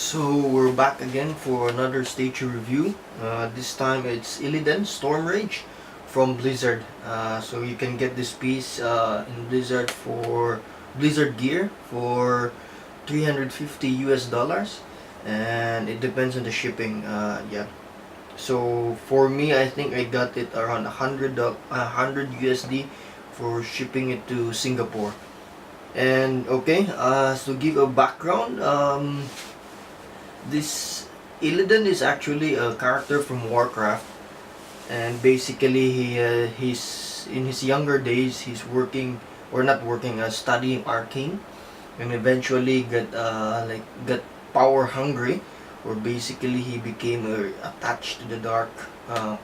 So we're back again for another statue review. This time it's Illidan Stormrage from Blizzard. So you can get this piece in Blizzard for Blizzard gear for 350 US dollars, and it depends on the shipping. Yeah. So for me, I think I got it around 100 USD for shipping it to Singapore. And okay, so give a background. This Illidan is actually a character from Warcraft, and basically he's in his younger days he's working or not working, studying arcane, and eventually got power hungry, or basically he became attached to the dark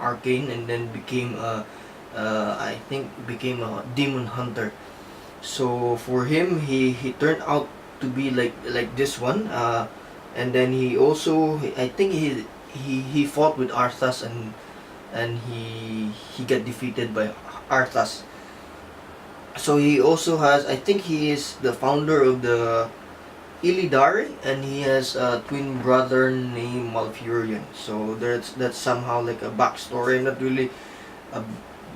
arcane, and then became I think became a demon hunter. So for him, he turned out to be like this one. And then he also, I think he fought with Arthas, and he got defeated by Arthas. So he also has, I think he is the founder of the Illidari, and he has a twin brother named Malfurion. So that's somehow like a backstory. I'm not really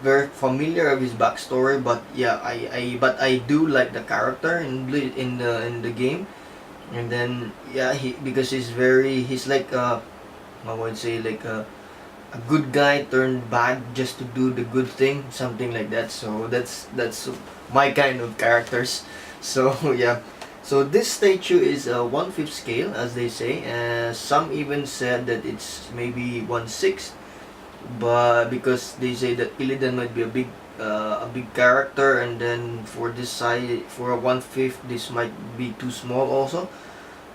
very familiar of his backstory, but yeah, I do like the character in the game. And then yeah, because he's like I would say like a good guy turned bad just to do the good thing, something like that. So that's my kind of characters. So yeah, so this statue is a 1/5 scale, as they say. Some even said that it's maybe 1/6, but because they say that Illidan might be a big character, and then for this size, for a 1/5, this might be too small also.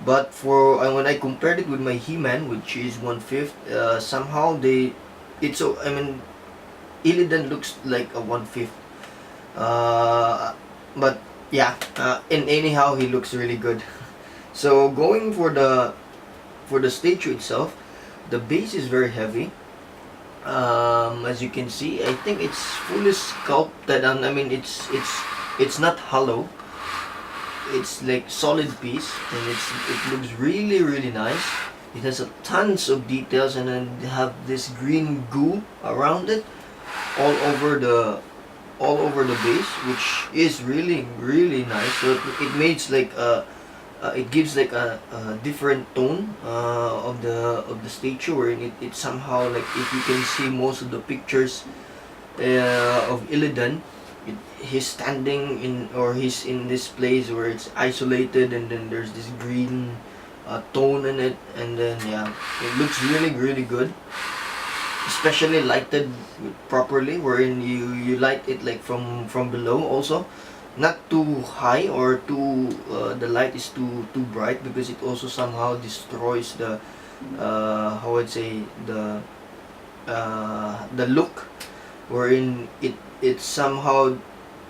But for when I compared it with my He-Man, which is 1/5, somehow it's so, I mean, Illidan looks like a 1/5. But yeah, and anyhow, he looks really good. So going for the statue itself, the base is very heavy. As you can see, I think it's fully sculpted, and I mean it's not hollow. It's like solid piece, and it looks really nice. It has tons of details, and then they have this green goo around it all over the base, which is really nice. So it makes like it gives like a different tone of the statue, where it somehow, like, if you can see most of the pictures of Illidan, he's standing in, or he's in this place where it's isolated, and then there's this green tone in it, and then yeah, it looks really good, especially lighted properly, wherein you light it like from below also, not too high or too the light is too bright, because it also somehow destroys the how would say the look, wherein it somehow,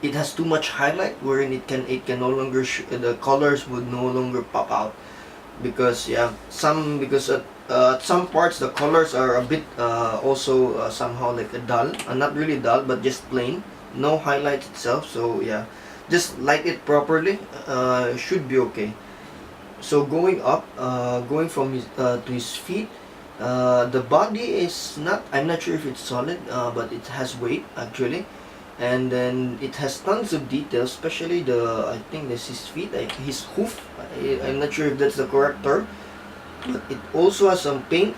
it has too much highlight, wherein it can no longer the colors would no longer pop out, because yeah, because at some parts the colors are a bit also somehow like a dull, not really dull, but just plain, no highlights itself. So yeah, just light it properly, should be okay. So going up, going from his to his feet, the body is not, I'm not sure if it's solid, but it has weight actually, and then it has tons of details, especially I think this is his feet, like his hoof. I'm not sure if that's the correct term, but it also has some paint,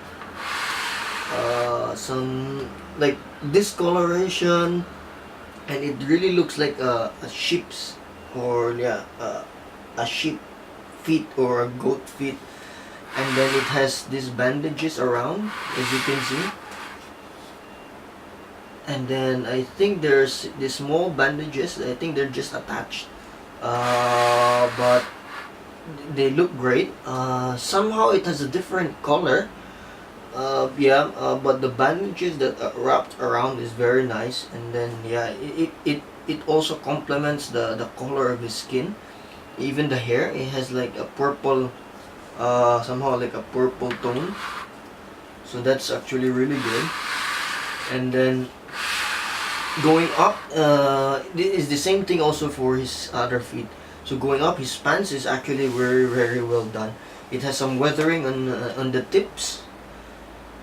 some like discoloration, and it really looks like a sheep's, or yeah, a sheep feet or a goat feet. And then it has these bandages around, as you can see. And then I think there's these small bandages. I think they're just attached, but they look great. Somehow it has a different color. But the bandages that are wrapped around is very nice. And then yeah, it also complements the color of his skin. Even the hair, it has like a purple, somehow like a purple tone. So that's actually really good. And then going up, is the same thing also for his other feet. So going up, his pants is actually very well done. It has some weathering on the tips.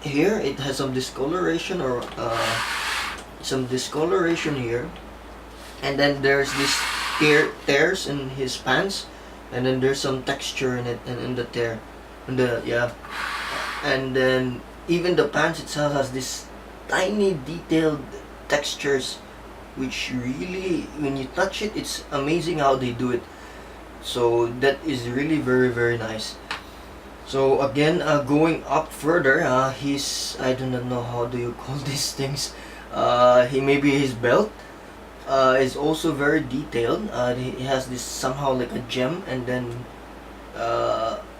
Here it has some discoloration or some discoloration here, and then there's this tears in his pants, and then there's some texture in it and in the tear, and and then even the pants itself has this tiny detailed textures, which really, when you touch it, it's amazing how they do it. So that is really very nice. So again, going up further, I do not know how do you call these things. Maybe his belt is also very detailed. He has this somehow like a gem, and then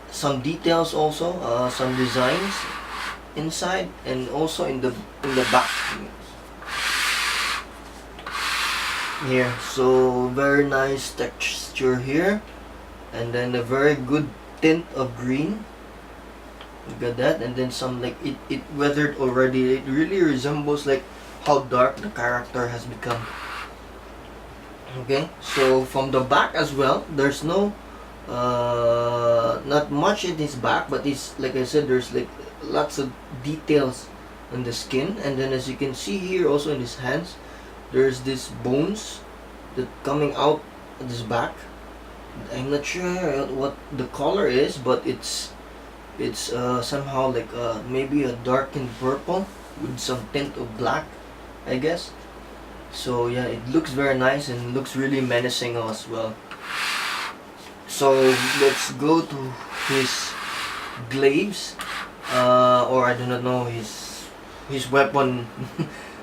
some details also, some designs inside, and also in the back here. So very nice texture here, and then a very good tint of green. Look at that, and then some like it weathered already. It really resembles like how dark the character has become. Okay, so from the back as well, there's no not much in his back, but it's like I said, there's like lots of details on the skin, and then as you can see here also in his hands, there's this bones that coming out at his back. I'm not sure what the color is, but it's somehow like maybe a darkened purple with some tint of black, I guess. So yeah, it looks very nice and looks really menacing as well. So let's go to his glaives, or I do not know his weapon.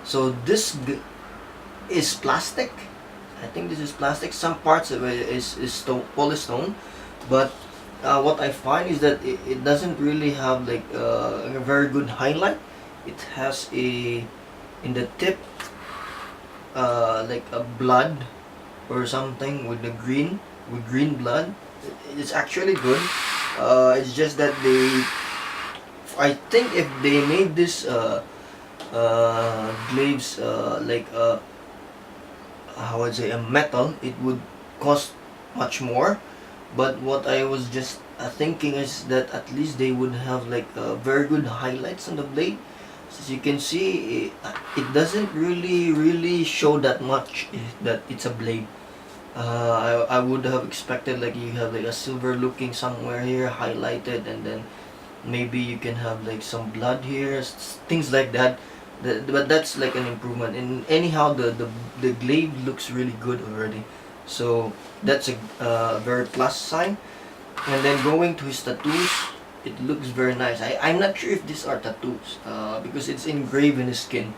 So this is plastic. I think this is plastic. Some parts of it is stone, polystone, but what I find is that it doesn't really have like a very good highlight. It has in the tip like a blood or something with green blood. It's actually good. It's just that I think if they made this glaives like how would I say, a metal, it would cost much more. But what I was just thinking is that at least they would have like very good highlights on the blade. As you can see, it doesn't really show that much that it's a blade. I would have expected like you have like a silver looking somewhere here highlighted, and then maybe you can have like some blood here, things like that. But that's like an improvement. And anyhow, the glaive looks really good already. So that's a very plus sign. And then going to his tattoos, it looks very nice. I'm not sure if these are tattoos because it's engraved in his skin.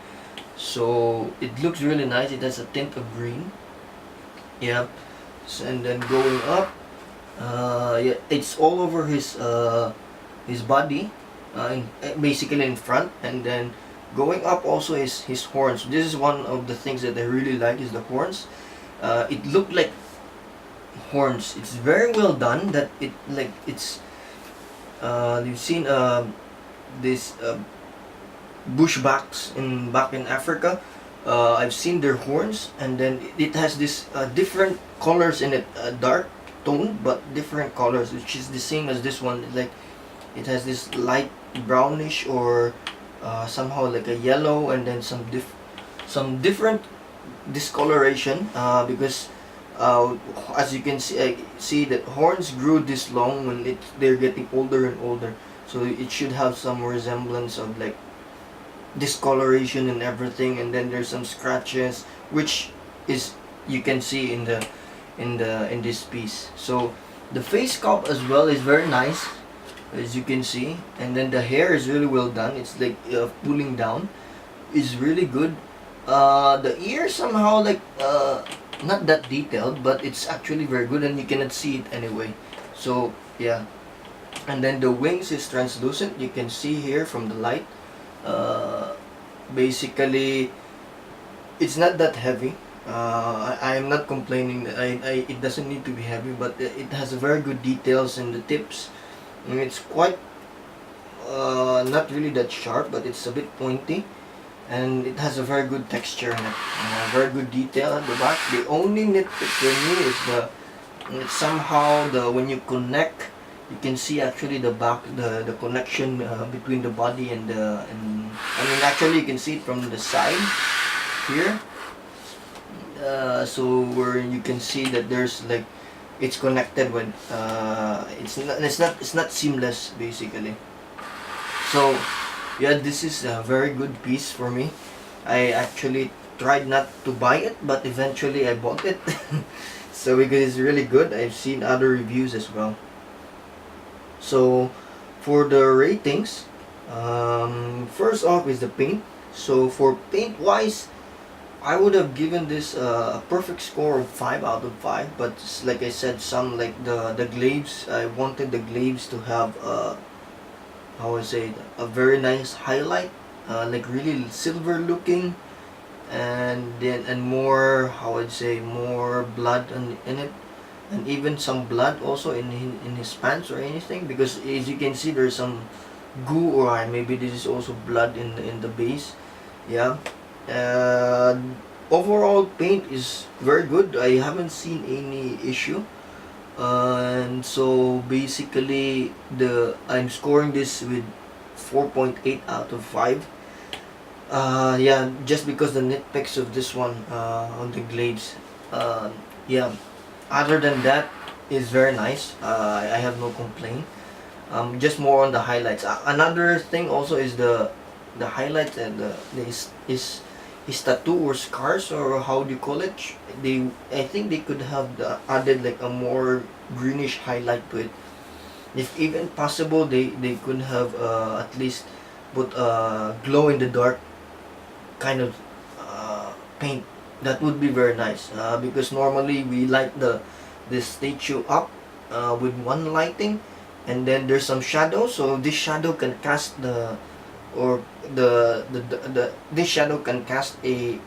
So it looks really nice. It has a tint of green. Yeah. So, and then going up, yeah, it's all over his body, basically in front. And then going up also is his horns. This is one of the things that I really like, is the horns. It looked like horns. It's very well done. That it's you've seen this bushbacks back in Africa. I've seen their horns, and then it has this different colors in it, dark tone but different colors, which is the same as this one. Like it has this light brownish or somehow like a yellow, and then some different discoloration because as you can see that horns grew this long when they're getting older and older, so it should have some resemblance of like discoloration and everything. And then there's some scratches, which is you can see in this piece. So the face sculpt as well is very nice, as you can see, and then the hair is really well done. It's like pulling down, is really good. The ear somehow like not that detailed, but it's actually very good, and you cannot see it anyway. So yeah, and then the wings is translucent. You can see here from the light. Basically, it's not that heavy. I am not complaining that it doesn't need to be heavy, but it has very good details in the tips. And it's quite not really that sharp, but it's a bit pointy, and it has a very good texture in it, very good detail at the back. The only nitpick for me is And somehow when you connect, you can see actually the connection between the body and I mean actually you can see it from the side here. So where you can see that there's like it's connected with it's not seamless basically. So yeah, this is a very good piece for me. I actually tried not to buy it, but eventually I bought it. So because it's really good. I've seen other reviews as well. So for the ratings, first off is the paint. So for paint wise, I would have given this a perfect score of 5 out of 5. But like I said, some like the glaives, I wanted the glaives to have how would I say it, a very nice highlight, like really silver looking, and more how I'd say more blood in it, and even some blood also in his pants or anything, because as you can see there's some goo, or maybe this is also blood in the base. Yeah. uh, Overall paint is very good. I haven't seen any issue. And so basically I'm scoring this with 4.8 out of 5. Yeah, just because the nitpicks of this one on the glades. Yeah, other than that, is very nice. I have no complaint. Just more on the highlights. Another thing also is the highlights and his tattoo or scars, or how do you call it? I think they could have added like a more greenish highlight to it. If even possible, they could have at least put glow in the dark kind of paint. That would be very nice, because normally we light the statue up with one lighting, and then there's some shadow, so this shadow can cast or this shadow can cast the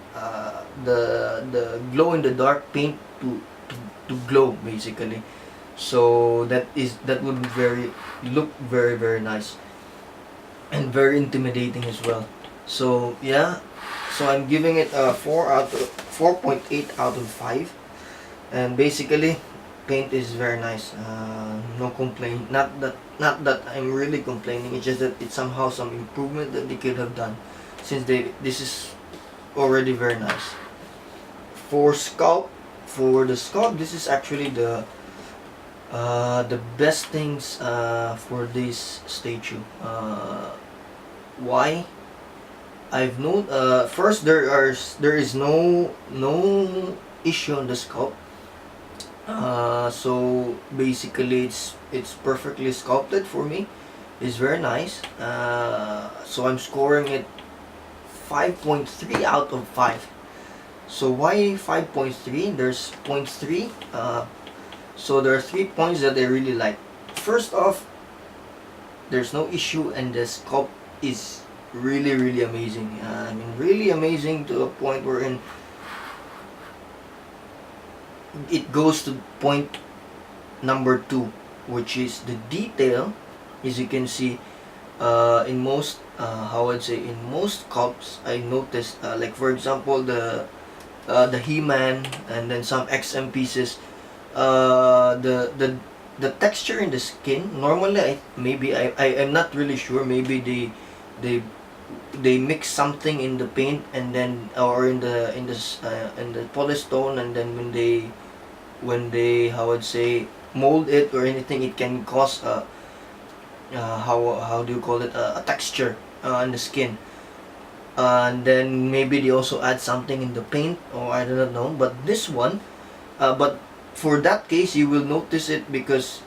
glow in the dark paint to glow basically. So that would look very nice and very intimidating as well. So yeah, so I'm giving it a 4.8 out of 5. And basically paint is very nice. No complaint. Not that I'm really complaining. It's just that it's somehow some improvement that they could have done, since this is already very nice. For the sculpt, this is actually the best things for this statue. Why? I've known first there is no issue on the sculpt. So basically it's perfectly sculpted for me. It's very nice. So I'm scoring it 5.3 out of 5. So why 5.3? There's 0.3. So there are 3 points that I really like. First off, there's no issue, and the sculpt is really amazing. I mean, really amazing to a point wherein it goes to point number 2, which is the detail. As you can see, in most how I'd say in most sculpts, I noticed like for example the He-Man and then some XM pieces, the texture in the skin normally I'm not really sure, maybe they mix something in the paint, and then or in the polystone, and then when they how I'd say mold it or anything, it can cause how do you call it, a texture in the skin. And then maybe they also add something in the paint, or I don't know. But this one, but for that case you will notice it, because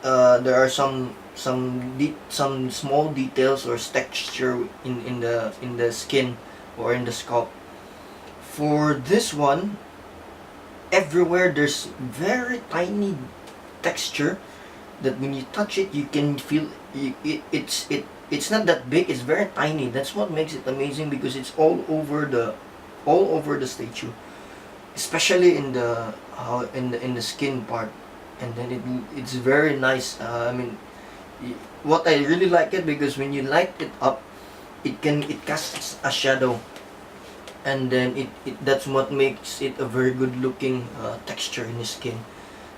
there are some small details or texture in the skin or in the scalp. For this one, everywhere there's very tiny texture that when you touch it you can feel it's not that big, it's very tiny. That's what makes it amazing, because it's all over the statue, especially in the skin part. And then it's very nice. I mean, what I really like it, because when you light it up, it casts a shadow, and then that's what makes it a very good looking texture in the skin.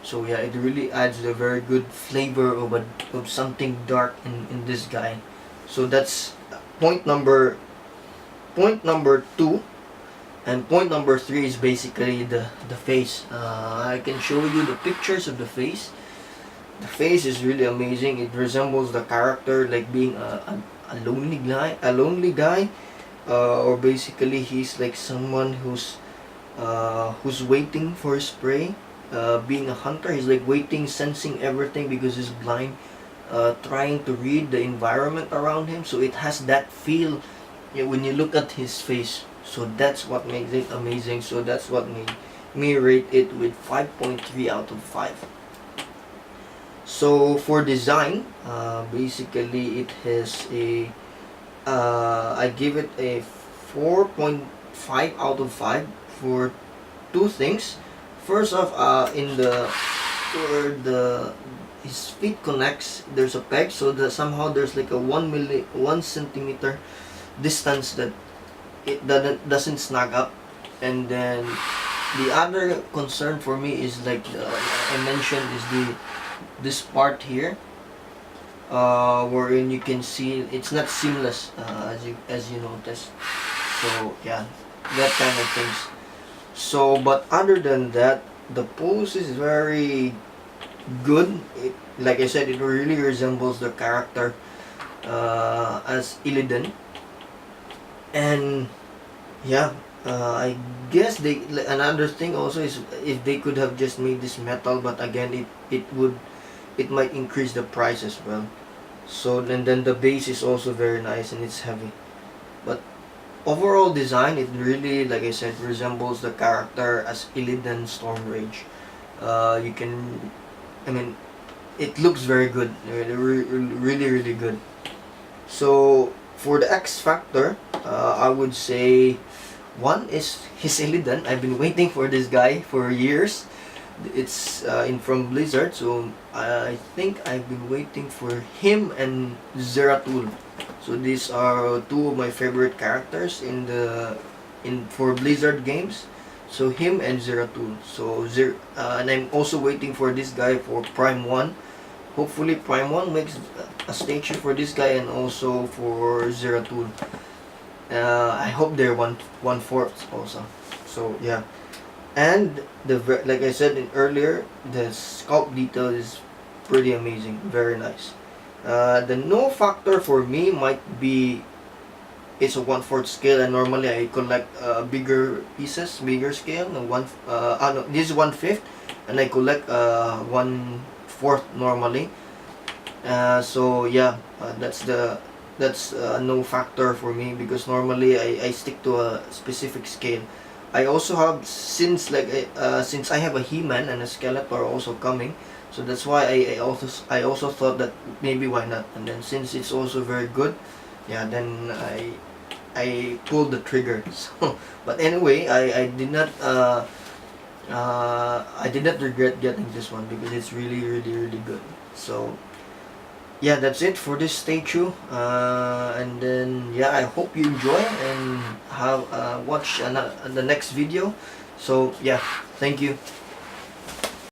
So yeah, it really adds a very good flavor of something dark in this guy. So that's point number point number two. And point number three is basically the face. I can show you the pictures of the face. The face is really amazing. It resembles the character like being a lonely guy, or basically he's like someone who's waiting for his prey. Being a hunter, he's like waiting, sensing everything because he's blind, trying to read the environment around him. So it has that feel, yeah, when you look at his face. So that's what makes it amazing. So that's what made me rate it with 5.3 out of 5. So for design, basically it has a I give it a 4.5 out of 5 for two things. First off, in the where the his feet connects, there's a peg, so that somehow there's like a 1 centimeter distance that it doesn't snag up. And then the other concern for me is like I mentioned is this part here, wherein you can see it's not seamless, as you notice. So yeah, that kind of things. So but other than that, the pose is very good. Like I said, it really resembles the character as Illidan. And yeah, I guess another thing also is if they could have just made this metal, but again it might increase the price as well. So then the base is also very nice and it's heavy. But overall design, it really, like I said, resembles the character as Illidan Stormrage. You can, I mean, it looks very good, really good. So for the X factor, I would say one is his Illidan. I've been waiting for this guy for years. It's in from Blizzard, so I think I've been waiting for him and Zeratul. So these are two of my favorite characters for Blizzard games. So him and Zeratul. So and I'm also waiting for this guy for Prime 1. Hopefully Prime 1 makes a statue for this guy and also for Zeratul. I hope they're one-fourth also. So yeah. And like I said earlier, the sculpt detail is pretty amazing, very nice. The no factor for me might be it's a 1/4 scale, and normally I collect bigger pieces, bigger scale. No, this is 1/5, and I collect 1/4 normally. So yeah, that's no factor for me because normally I stick to a specific scale. I also have since I have a He-Man and a Skeletor also coming, so that's why I also thought that maybe why not. And then since it's also very good, yeah, then I pulled the trigger. So, but anyway, I did not regret getting this one because it's really good. So yeah, that's it for this statue. And then yeah, I hope you enjoy and have watch the next video. So yeah, thank you.